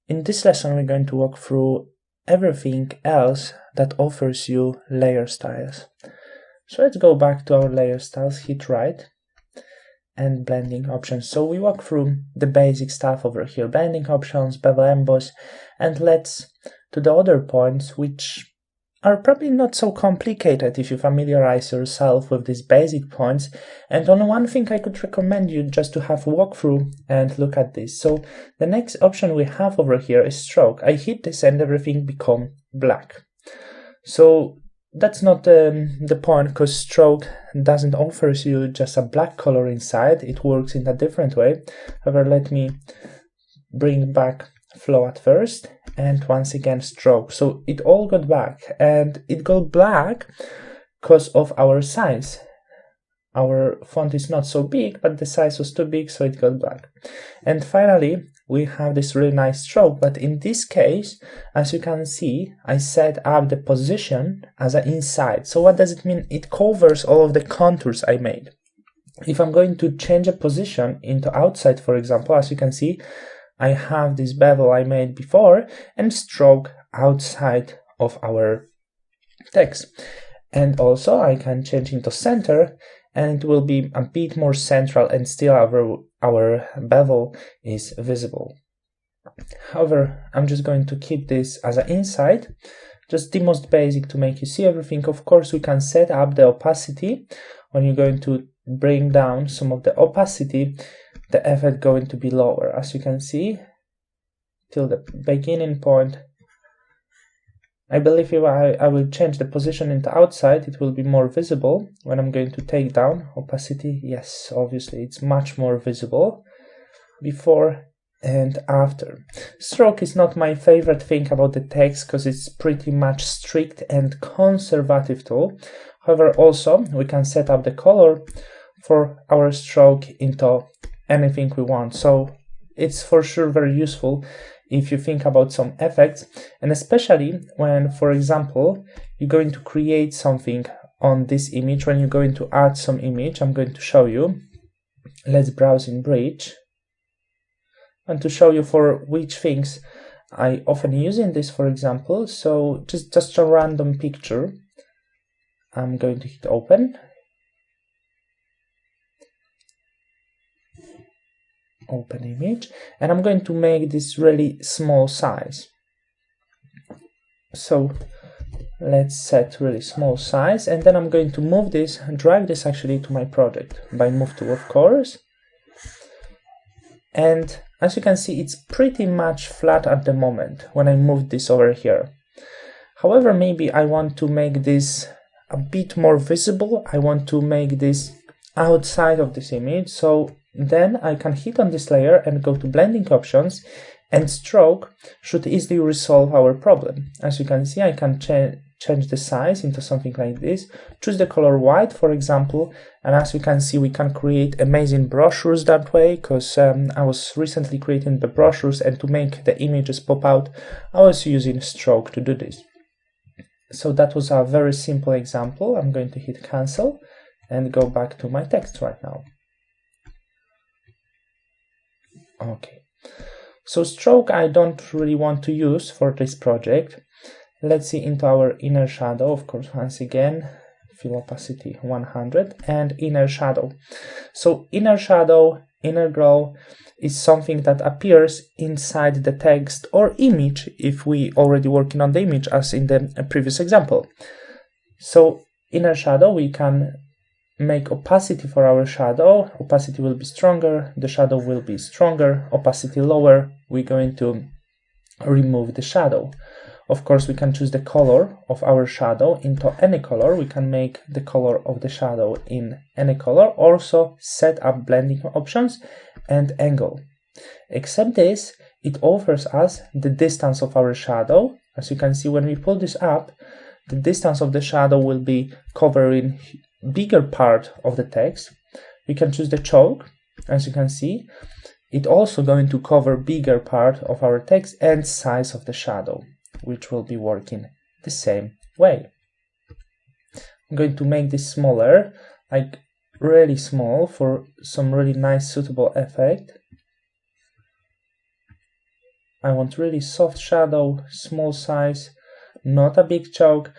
In this lesson, we're going to walk through everything else that offers you layer styles. So let's go back to our layer styles, hit right, and blending options. So we walk through the basic stuff over here, blending options, bevel emboss, and let's to the other points which are probably not so complicated if you familiarize yourself with these basic points. And on one thing I could recommend you just to have a walkthrough and look at this. So the next option we have over here is stroke. I hit this and everything become black. So that's not the point, because stroke doesn't offer you just a black color inside. It works in a different way. However, let me bring back flow at first, and once again stroke. So it all got back, and it got black because of our size. Our font is not so big, but the size was too big, so it got black. And finally, we have this really nice stroke, but in this case, as you can see, I set up the position as an inside. So what does it mean? It covers all of the contours I made. If I'm going to change a position into outside, for example, as you can see, I have this bevel I made before and stroke outside of our text. And also I can change into center, and it will be a bit more central, and still our bevel is visible. However, I'm just going to keep this as an inside, just the most basic to make you see everything. Of course, we can set up the opacity. When you're going to bring down some of the opacity, the effect going to be lower, as you can see, till the beginning point. I believe if I will change the position into outside, it will be more visible. When I'm going to take down opacity, yes, obviously it's much more visible before and after. Stroke is not my favorite thing about the text, because it's pretty much strict and conservative tool. However, also we can set up the color for our stroke into anything we want. So it's for sure very useful if you think about some effects, and especially when, for example, you're going to create something on this image. When you're going to add some image, I'm going to show you. Let's browse in Bridge, and to show you for which things I often use in this, for example. So just a random picture. I'm going to hit open. Open image, and I'm going to make this really small size. So let's set really small size, and then I'm going to move this and drag this actually to my project by move tool, of course. And as you can see, it's pretty much flat at the moment when I move this over here. However, maybe I want to make this a bit more visible. I want to make this outside of this image. So then I can hit on this layer and go to blending options, and stroke should easily resolve our problem. As you can see, I can change the size into something like this, choose the color white, for example, and as you can see, we can create amazing brochures that way, because I was recently creating the brochures, and to make the images pop out, I was using stroke to do this. So that was a very simple example. I'm going to hit cancel and go back to my text right now. Okay, so stroke I don't really want to use for this project. Let's see into our inner shadow, of course, once again, fill opacity 100, and inner shadow. So inner shadow, inner glow is something that appears inside the text or image if we already working on the image, as in the previous example. So inner shadow, we can make opacity for our shadow. Opacity will be stronger, the shadow will be stronger. Opacity lower, we're going to remove the shadow. Of course, we can choose the color of our shadow into any color. We can make the color of the shadow in any color. Also set up blending options and angle. Except this, it offers us the distance of our shadow. As you can see, when we pull this up, the distance of the shadow will be covering bigger part of the text. We can choose the choke. As you can see, it also going to cover bigger part of our text and size of the shadow, which will be working the same way. I'm going to make this smaller, like really small, for some really nice suitable effect. I want really soft shadow, small size, not a big choke.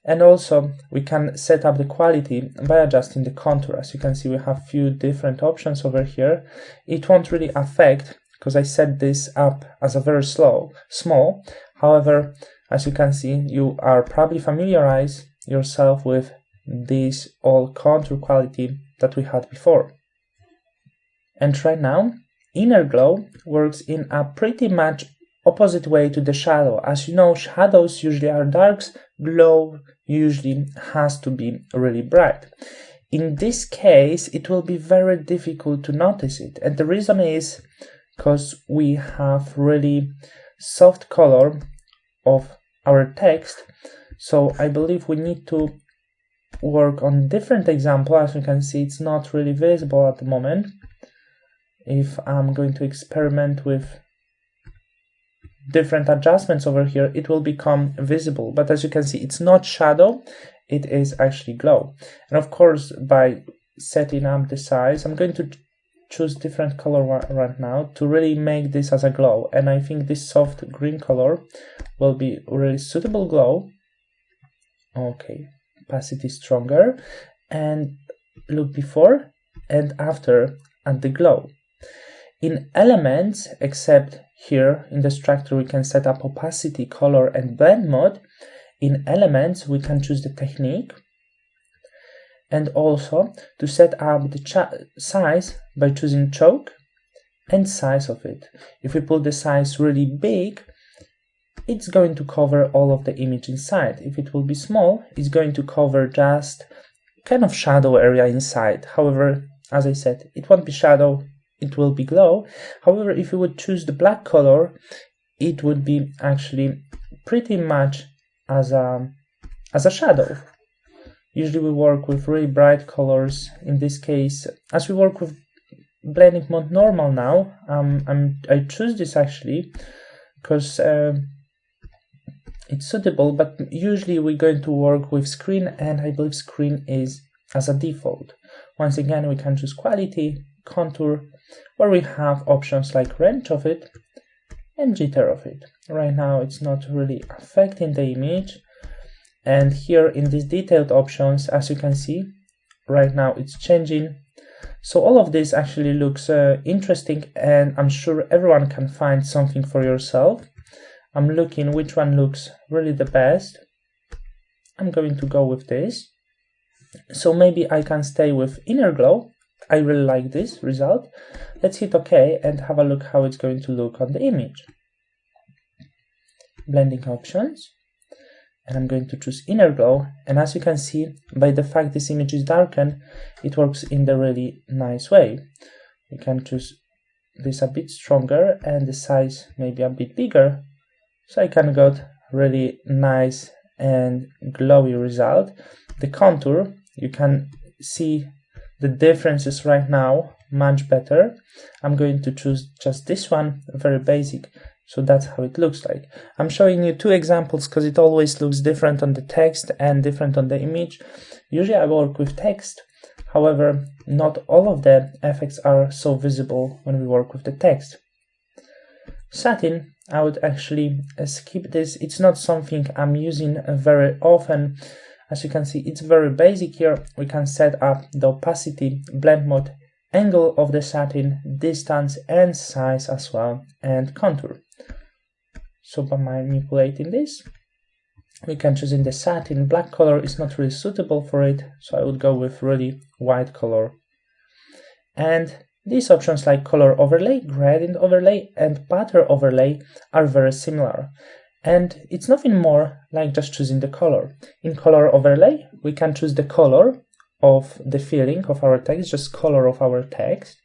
And also we can set up the quality by adjusting the contour. As you can see, we have few different options over here. It won't really affect because I set this up as a very small. However, as you can see, you are probably familiarize yourself with this all contour quality that we had before. And right now, inner glow works in a pretty much opposite way to the shadow. As you know, shadows usually are darks, glow usually has to be really bright. In this case, it will be very difficult to notice it, and the reason is because we have really soft color of our text. So I believe we need to work on different example. As you can see, it's not really visible at the moment. If I'm going to experiment with different adjustments over here, it will become visible. But as you can see, it's not shadow, it is actually glow. And of course, by setting up the size, I'm going to choose different color right now to really make this as a glow. And I think this soft green color will be really suitable glow. Okay, opacity stronger, and look before and after at the glow. In elements, except here in the structure, we can set up opacity, color, and blend mode. In elements, we can choose the technique, and also to set up the size by choosing choke and size of it. If we put the size really big, it's going to cover all of the image inside. If it will be small, it's going to cover just kind of shadow area inside. However, as I said, it won't be shadow, it will be glow. However, if you would choose the black color, it would be actually pretty much as a shadow. Usually we work with really bright colors. In this case, as we work with blending mode normal now, I choose this actually because it's suitable, but usually we're going to work with screen, and I believe screen is as a default. Once again, we can choose quality, contour, where we have options like range of it and jitter of it. Right now it's not really affecting the image, and here in these detailed options, as you can see, right now it's changing. So all of this actually looks interesting, and I'm sure everyone can find something for yourself. I'm looking which one looks really the best. I'm going to go with this. So maybe I can stay with inner glow. I really like this result. Let's hit OK and have a look how it's going to look on the image. Blending options, and I'm going to choose inner glow, and as you can see, by the fact this image is darkened, it works in the really nice way. We can choose this a bit stronger and the size maybe a bit bigger, so I can get really nice and glowy result. The contour, you can see the differences right now much better. I'm going to choose just this one, very basic, so that's how it looks like. I'm showing you two examples because it always looks different on the text and different on the image. Usually I work with text, however, not all of the effects are so visible when we work with the text. Satin, I would actually skip this. It's not something I'm using very often. As you can see, it's very basic here. We can set up the opacity, blend mode, angle of the satin, distance and size as well, and contour. So by manipulating this, we can choose in the satin. Black color is not really suitable for it, so I would go with really white color. And these options like color overlay, gradient overlay, and pattern overlay are very similar. And it's nothing more like just choosing the color. In color overlay, we can choose the color of the filling of our text, just color of our text.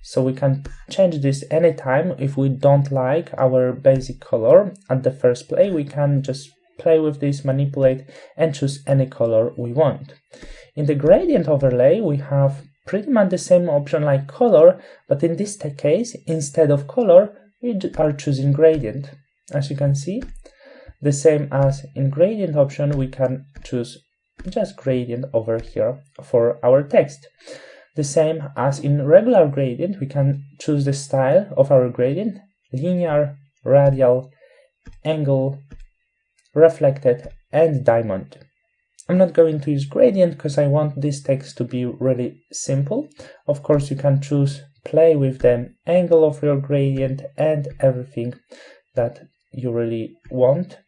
So we can change this anytime. If we don't like our basic color at the first play, we can just play with this, manipulate, and choose any color we want. In the gradient overlay, we have pretty much the same option like color, but in this case, instead of color, we are choosing gradient. As you can see, the same as in gradient option, we can choose just gradient over here for our text. The same as in regular gradient, we can choose the style of our gradient, linear, radial, angle, reflected, and diamond. I'm not going to use gradient because I want this text to be really simple. Of course, you can choose play with the angle of your gradient and everything that you really want,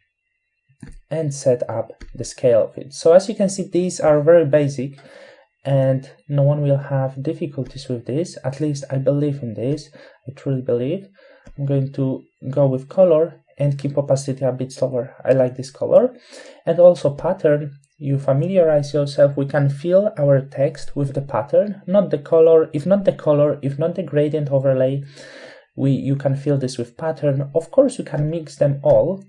and set up the scale of it. So as you can see, these are very basic and no one will have difficulties with this. At least I believe in this. I truly believe. I'm going to go with color and keep opacity a bit slower. I like this color. And also pattern. You familiarize yourself. We can fill our text with the pattern, not the color. If not the gradient overlay, you can fill this with pattern. Of course, you can mix them all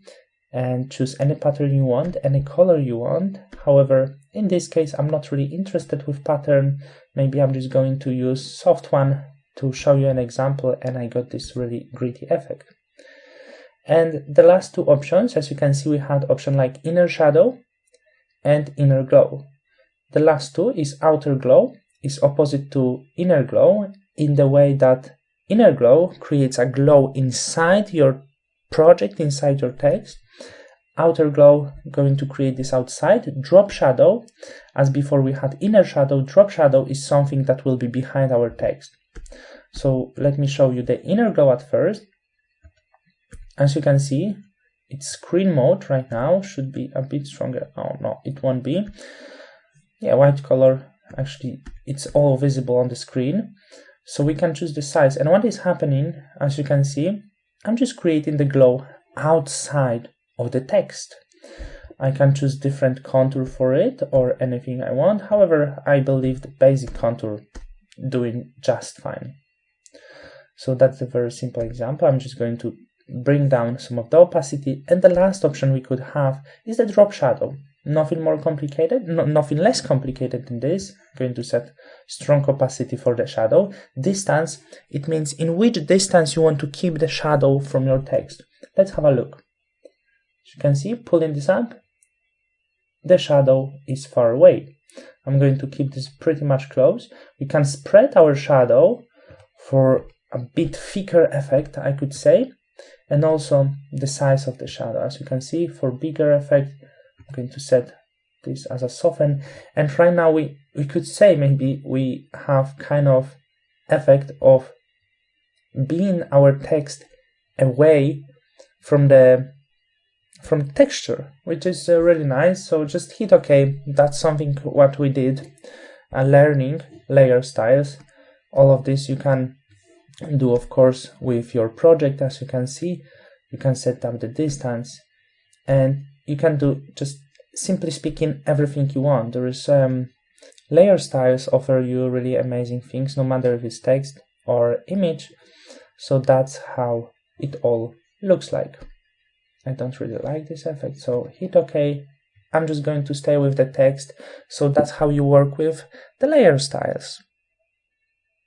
and choose any pattern you want, any color you want. However, in this case, I'm not really interested with pattern. Maybe I'm just going to use soft one to show you an example, and I got this really gritty effect. And the last two options, as you can see, we had option like inner shadow and inner glow. The last two is outer glow, is opposite to inner glow in the way that inner glow creates a glow inside your project, inside your text. Outer glow going to create this outside. Drop shadow, as before we had inner shadow, drop shadow is something that will be behind our text. So let me show you the inner glow at first. As you can see, it's screen mode right now, should be a bit stronger. Oh no, it won't be. Yeah, white color, actually it's all visible on the screen. So we can choose the size, and what is happening, as you can see, I'm just creating the glow outside of the text. I can choose different contour for it or anything I want. However, I believe the basic contour doing just fine. So that's a very simple example. I'm just going to bring down some of the opacity, and the last option we could have is the drop shadow. Nothing more complicated, nothing less complicated than this. I'm going to set strong opacity for the shadow. Distance, it means in which distance you want to keep the shadow from your text. Let's have a look. As you can see, pulling this up, the shadow is far away. I'm going to keep this pretty much close. We can spread our shadow for a bit thicker effect, I could say, and also the size of the shadow. As you can see, for bigger effect, I'm going to set this as a soften. And right now we could say maybe we have kind of effect of being our text away from the texture, which is really nice. So just hit OK. That's something what we did. Learning layer styles. All of this you can do, of course, with your project. As you can see, you can set up the distance, and you can do, just simply speaking, everything you want. There is layer styles offer you really amazing things, no matter if it's text or image. So that's how it all looks like. I don't really like this effect, so hit OK. I'm just going to stay with the text. So that's how you work with the layer styles.